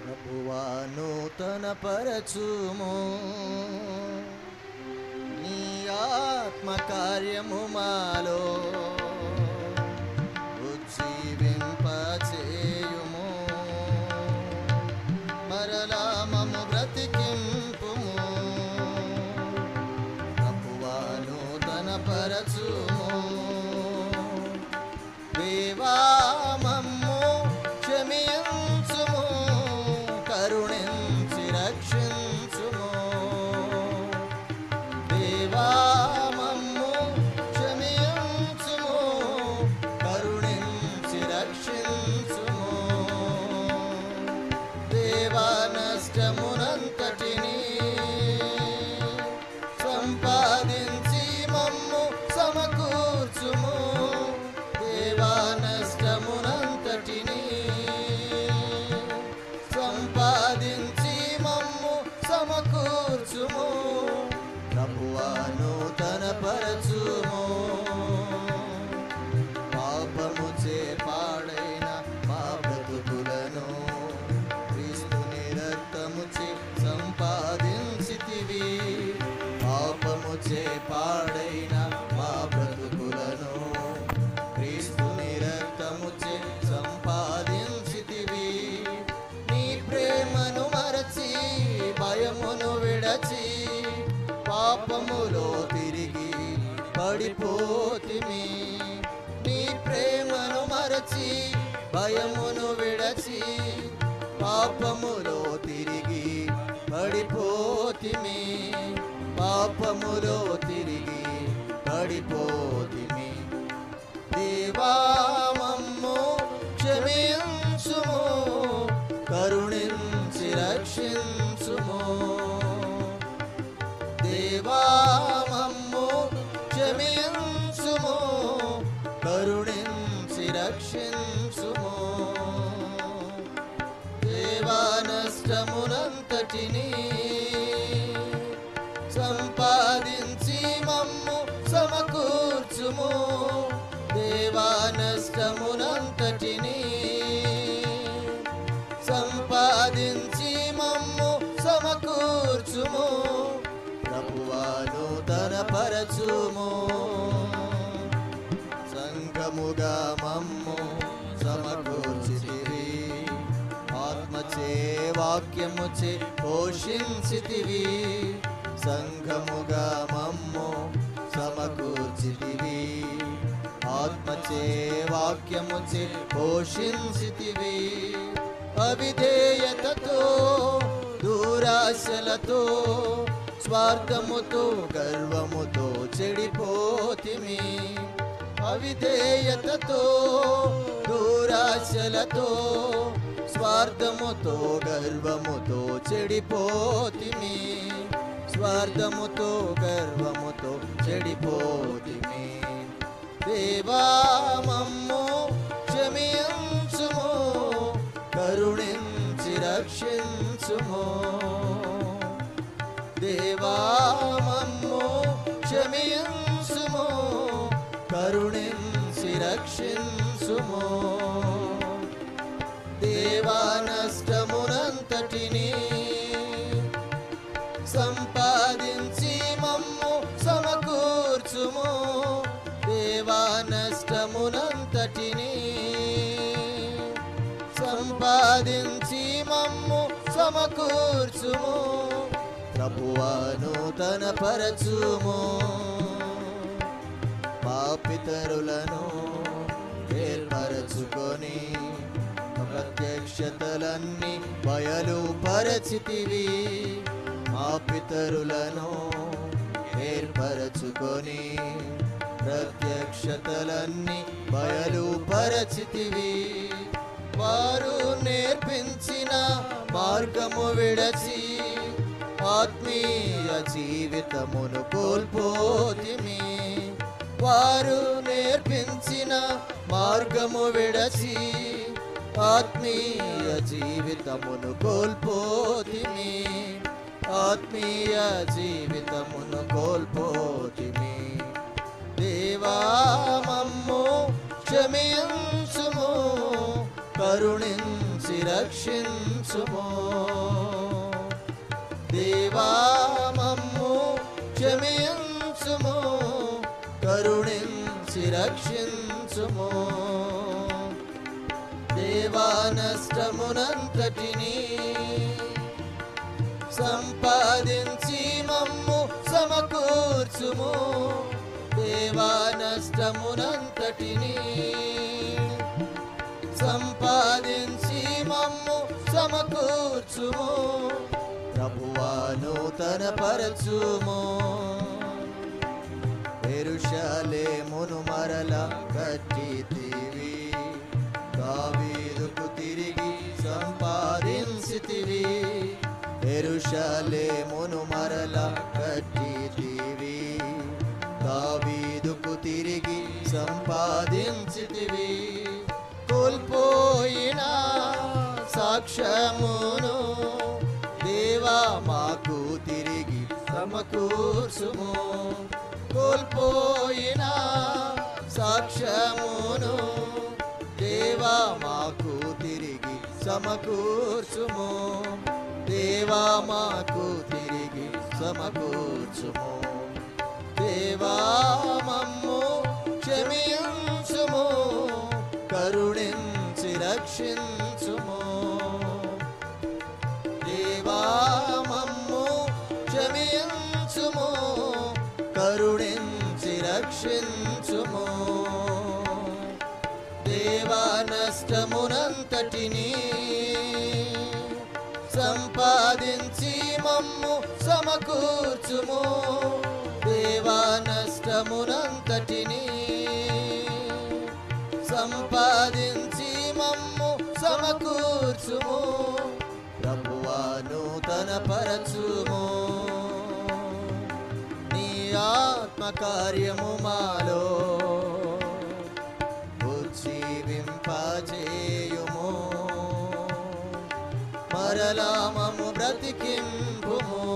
ప్రభువా నూతన పరచుము నీ ఆత్మ కార్యము మాలో ఉజ్జీవింపచేయుము మరలా మము బ్రతికింపుము ప్రభువా నూతన పరచుము దేవా మమ్ము క్షమించుము కరుణించి రక్షించుము దేవా మమ్ము క్షమించుము కరుణించి రక్షించుము దేవా నష్టమునంతటిని సంపాదించి మమ్ము సమకూర్చుము దేవా నష్టమునంతటిని సంపాదించి మమ్ము సమకూర్చుము ప్రభువా నూతన పరచుము పాపముచే పాడైన మా బ్రతుకులను క్రీస్తుని రక్తముచే సంపాదించితివి పాపముచే పాడైన మా బ్రతుకులను క్రీస్తుని రక్తముచే సంపాదించితివి నీ ప్రేమను మరచి భయమును విడచి పాపములో తిరిగి పడిపోతిమి నీ ప్రేమను మరచి భయమును విడచి పాపములో తిరిగి పడిపోతిమి పాపములో తిరిగి పడిపోతిమి దేవా మమ్ము క్షమించుము కరుణించి రక్షించుము దేవా మమ్ము క్షమించుము కరుణించి రక్షించుము దేవా నష్టమునంతటిని సంపాదించి మమ్ము సమకూర్చుము దేవా నష్టమునంతటిని సంపాదించి మమ్ము సమకూర్చుము ప్రభువా నూతన పరచుము సంఘముగా మమ్ము సమకూర్చితివి ఆత్మచే వాక్యముచే పోషించితివి సంఘముగా మమ్ము సమకూర్చితివి ఆత్మచే వాక్యముచే పోషించితివి అవిధేయతతో దురాశలతో స్వార్థముతో గర్వముతో చెడిపోతిమి అవిధేయతతో దురాశలతో స్వార్థముతో గర్వముతో చెడిపోతిమి స్వార్థముతో గర్వముతో చెడిపోతిమి దేవా మమ్ము క్షమించుము కరుణించి రక్షించుము దేవా మమ్ము క్షమించుము కరుణించి రక్షించుము దేవా నష్టమునంతటిని సంపాదించి మమ్ము సమకూర్చుము దేవా నష్టమునంతటిని సంపాదించి మమ్ము సమకూర్చుము ప్రభువా నూతన పరచుము మా పితరులను ఏర్పరచుకొని ప్రత్యక్షతలన్నీ బయలుపరచితివి మా పితరులను ఏర్పరచుకొని ప్రత్యక్షతలన్నీ బయలుపరచితివి వారు నేర్పించిన మార్గము విడచి ఆత్మీయ జీవితమును కోల్పోతిమి వారు నేర్పించిన మార్గము విడచి ఆత్మీయ జీవితమును కోల్పోతిమి ఆత్మీయ జీవితమును కోల్పోతిమి దేవా మమ్ము క్షమించుము కరుణించి రక్షించుము. దేవా మమ్ము క్షమించుము, కరుణించి రక్షించుము. దేవా నష్టమునంతటిని సంపాదించి మమ్ము సమకూర్చుము. దేవా నష్టమునంతటిని సంపాదించి మమ్ము సమకూర్చుము. ప్రభువా నూతన పరచుము, యెరూషలేమును మరల కట్టితివి. దావీదుకు తిరిగి సంపాదించితివి. యెరూషలేమును మరల కట్టితివి. దావీదుకు తిరిగి సంపాదించితివి. కోల్పోయిన సాక్ష్యమును దేవా మాకు తిరిగి సమకూర్చుము. కోల్పోయిన సాక్ష్యమును దేవా మాకు తిరిగి సమకూర్చుము. దేవా మాకు తిరిగి సమకూర్చుము. దేవా మమ్ము క్షమించుము, కరుణించి రక్షించుము. దేవా మమ్ము క్షమించుము, కరుణించి రక్షించుము. దేవా నష్టమునంతటిని సంపాదించి మమ్ము సమకూర్చుము. దేవా నష్టమునంతటిని సంపాదించి మమ్ము సమకూర్చుము. ప్రభువా నూతన పరచుము, నీ ఆత్మ కార్యము మాలో ఉజ్జీవింపజేయుము. మరలా మమ్ము బ్రతికింపుము.